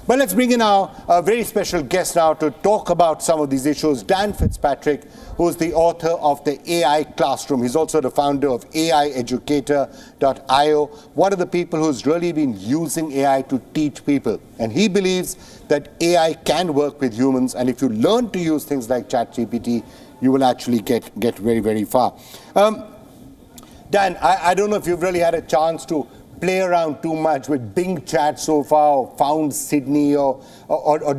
But let's bring in our very special guest now to talk about some of these issues. Dan Fitzpatrick, who's the author of the AI Classroom. He's also the founder of AIeducator.io, one of the people who's really been using AI to teach people. And he believes that AI can work with humans, and if you learn to use things like ChatGPT, you will actually get very, very far. Dan, I don't know if you've really had a chance to play around too much with Bing Chat so far, or found Sydney, or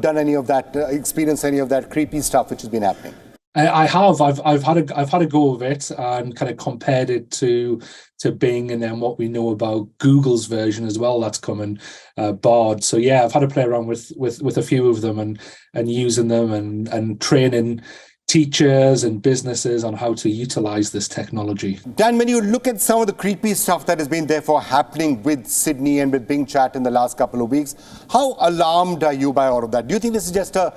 done any of that, experienced any of that creepy stuff which has been happening. I have. I've had a go of it and kind of compared it to Bing, and then what we know about Google's version as well that's coming, Bard. So yeah, I've had to play around with a few of them and using them and training teachers and businesses on how to utilize this technology. Dan, when you look at some of the creepy stuff that has been therefore happening with Sydney and with Bing Chat in the last couple of weeks, how alarmed are you by all of that? Do you think this is just a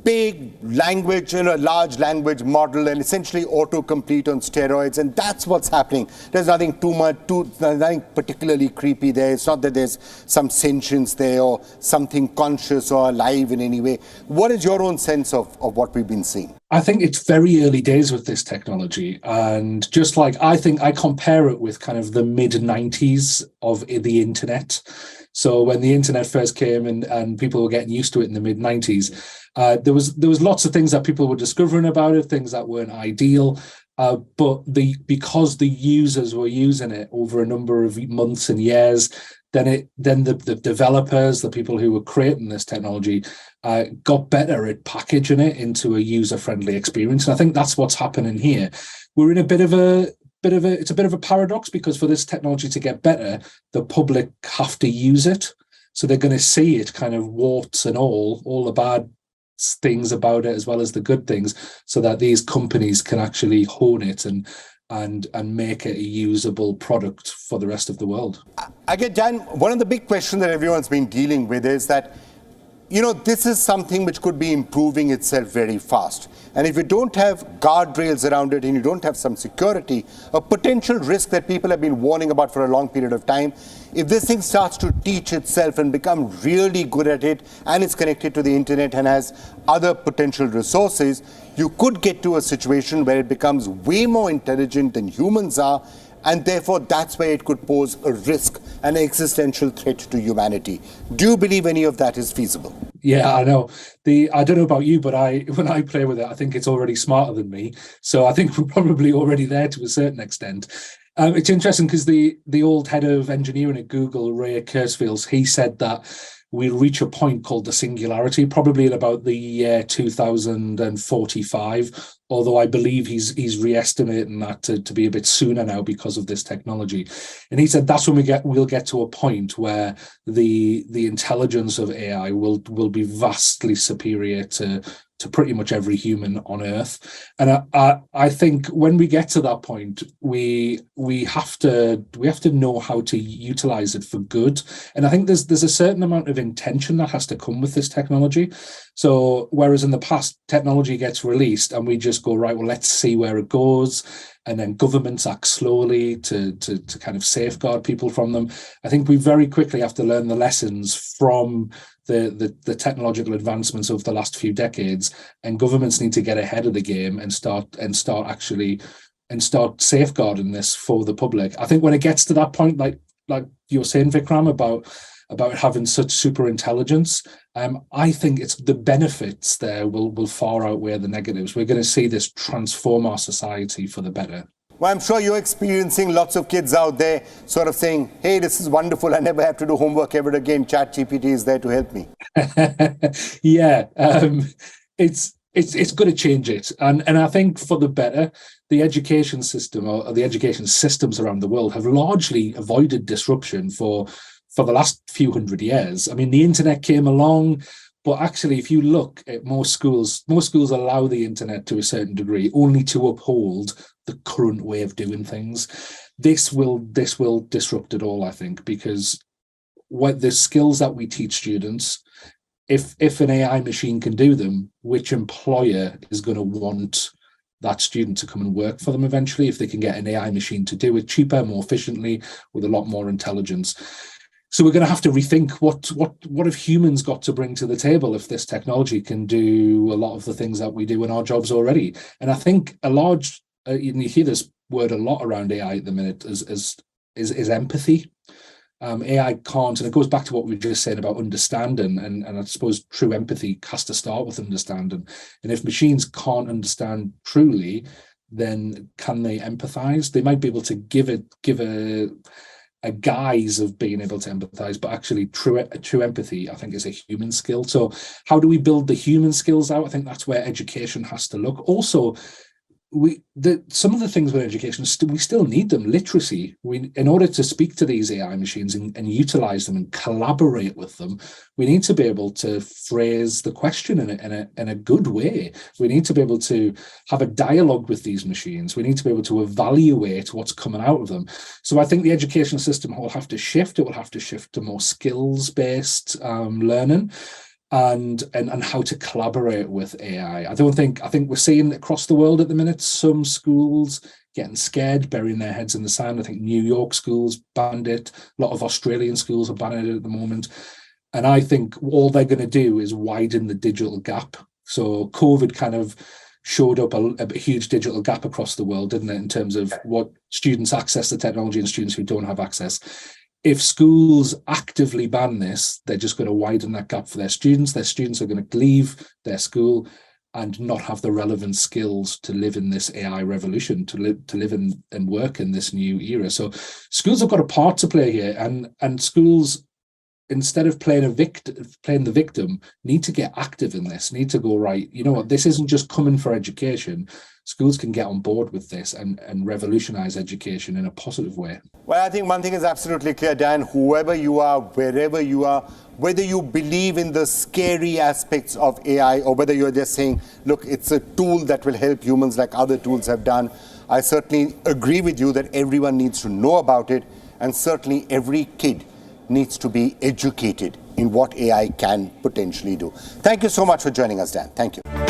big language, large language model and essentially autocomplete on steroids, and that's what's happening? There's nothing nothing particularly creepy there. It's not that there's some sentience there or something conscious or alive in any way. What is your own sense of what we've been seeing? I think it's very early days with this technology, and just like I think I compare it with kind of the mid-90s of the internet. So when the internet first came and people were getting used to it in the mid-90s, there was lots of things that people were discovering about it, things that weren't ideal, but because the users were using it over a number of months and years, then the developers, the people who were creating this technology, got better at packaging it into a user-friendly experience. And I think that's what's happening here. We're in a bit of a paradox, because for this technology to get better, the public have to use it. So they're going to see it kind of warts and all the bad things about it as well as the good things, so that these companies can actually hone it and make it a usable product for the rest of the world. I get, Dan, one of the big questions that everyone's been dealing with is that, this is something which could be improving itself very fast. And if you don't have guardrails around it and you don't have some security, a potential risk that people have been warning about for a long period of time, if this thing starts to teach itself and become really good at it, and it's connected to the internet and has other potential resources, you could get to a situation where it becomes way more intelligent than humans are, and therefore that's where it could pose a risk, an existential threat to humanity. Do you believe any of that is feasible? Yeah, I know. I don't know about you, but when I play with it, I think it's already smarter than me. So I think we're probably already there to a certain extent. It's interesting because the old head of engineering at Google, Ray Kurzweil, he said that we'll reach a point called the singularity, probably in about the year 2045, although I believe he's re-estimating that to be a bit sooner now because of this technology. And he said that's when we'll get to a point where the intelligence of AI will be vastly superior to pretty much every human on Earth. And I think when we get to that point, we have to know how to utilize it for good. And I think there's a certain amount of intention that has to come with this technology. So whereas in the past, technology gets released and we just go, right, well, let's see where it goes. And then governments act slowly to kind of safeguard people from them. I think we very quickly have to learn the lessons from the technological advancements over the last few decades, and governments need to get ahead of the game and start safeguarding this for the public. I think when it gets to that point, like you're saying, Vikram, about having such super intelligence, I think it's the benefits there will far outweigh the negatives. We're going to see this transform our society for the better. Well, I'm sure you're experiencing lots of kids out there sort of saying, hey, this is wonderful. I never have to do homework ever again. ChatGPT is there to help me. Yeah, it's going to change it. And I think for the better, the education system or the education systems around the world have largely avoided disruption for the last few hundred years. I mean, the internet came along, but actually, if you look at most schools allow the internet to a certain degree only to uphold the current way of doing things. This will disrupt it all, I think, because what the skills that we teach students, if an AI machine can do them, which employer is going to want that student to come and work for them eventually if they can get an AI machine to do it cheaper, more efficiently, with a lot more intelligence? So we're going to have to rethink what have humans got to bring to the table if this technology can do a lot of the things that we do in our jobs already. And I think a large, you hear this word a lot around AI at the minute, is empathy. AI can't, and it goes back to what we were just saying about understanding, and I suppose true empathy has to start with understanding. And if machines can't understand truly, then can they empathize? They might be able to give a guise of being able to empathize, but actually true empathy, I think, is a human skill. So how do we build the human skills out? I think that's where education has to look. Also, some of the things with education, we still need them. Literacy, in order to speak to these AI machines and utilize them and collaborate with them, we need to be able to phrase the question in a good way. We need to be able to have a dialogue with these machines. We need to be able to evaluate what's coming out of them. So I think the education system will have to shift. It will have to shift to more skills-based learning. And how to collaborate with AI. I think we're seeing across the world at the minute, some schools getting scared, burying their heads in the sand. I think New York schools banned it. A lot of Australian schools are banning it at the moment. And I think all they're going to do is widen the digital gap. So COVID kind of showed up a huge digital gap across the world, didn't it, in terms of what students access to technology and students who don't have access. If schools actively ban this, they're just going to widen that gap for their students. Their students are going to leave their school and not have the relevant skills to live in this AI revolution, to live in and work in this new era. So schools have got a part to play here, and schools, instead of playing the victim, need to get active in this, need to go, right, you know what, this isn't just coming for education. Schools can get on board with this and revolutionize education in a positive way. Well, I think one thing is absolutely clear, Dan, whoever you are, wherever you are, whether you believe in the scary aspects of AI or whether you're just saying, look, it's a tool that will help humans like other tools have done, I certainly agree with you that everyone needs to know about it, and certainly every kid needs to be educated in what AI can potentially do. Thank you so much for joining us, Dan. Thank you.